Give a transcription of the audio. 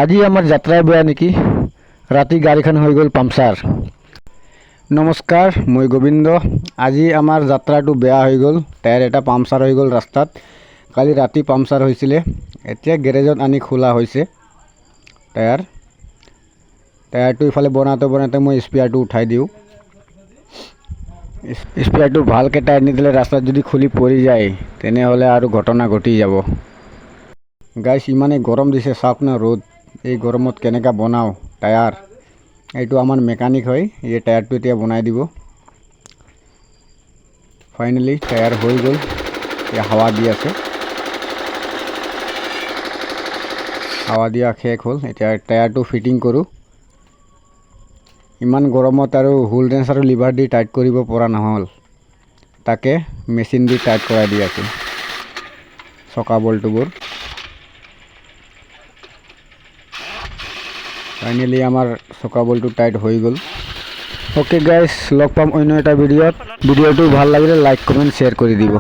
আজি আমাৰ যাত্ৰা বেয়া নেকি? ৰাতি গাড়ীখন হৈ গ'ল পামচাৰ। নমস্কাৰ, মই গোবিন্দ। আজি আমাৰ যাত্ৰাটো বেয়া হৈ গ'ল, টায়াৰ এটা পামচাৰ হৈ গ'ল ৰাস্তাত। কালি ৰাতি পামচাৰ হৈছিলে, এতিয়া গেৰেজত আনি খোলা হৈছে টায়াৰটো ইফালে বনাওঁতে মই স্পেয়াৰটো উঠাই দিওঁ। স্পেয়াৰটো ভালকৈ টাইট নিদিলে ৰাস্তাত যদি খুলি পৰি যায় তেনেহ'লে আৰু ঘটনা ঘটি যাব। গাইছ, ইমানেই গৰম দিছে, চাওক না ৰ'দ। এই গৰমত কেনেকৈ বনাওঁ টায়াৰ। এইটো আমাৰ মেকানিক হয়, এই টায়াৰটো এতিয়া বনাই দিব। ফাইনেলি টায়াৰ হৈ গ'ল, এতিয়া হাৱা দি আছে। হাৱা দিয়া শেষ হ'ল, এতিয়া টায়াৰটো ফিটিং কৰোঁ। ইমান গৰমত আৰু হুইল ৰেঞ্চ আৰু লিভাৰ দি টাইট কৰিব পৰা নহ'ল, তাকে মেচিন দি টাইট কৰাই দি আছোঁ চকা বল্টুবোৰ। ফাইনেলি আমাৰ চকা বল্টু টাইট হৈ গ'ল। ওকে গাইছ, লগ পাম অন্য এটা ভিডিঅ'ত। ভিডিঅ'টো ভাল লাগিলে লাইক কমেণ্ট শ্বেয়াৰ কৰি দিব।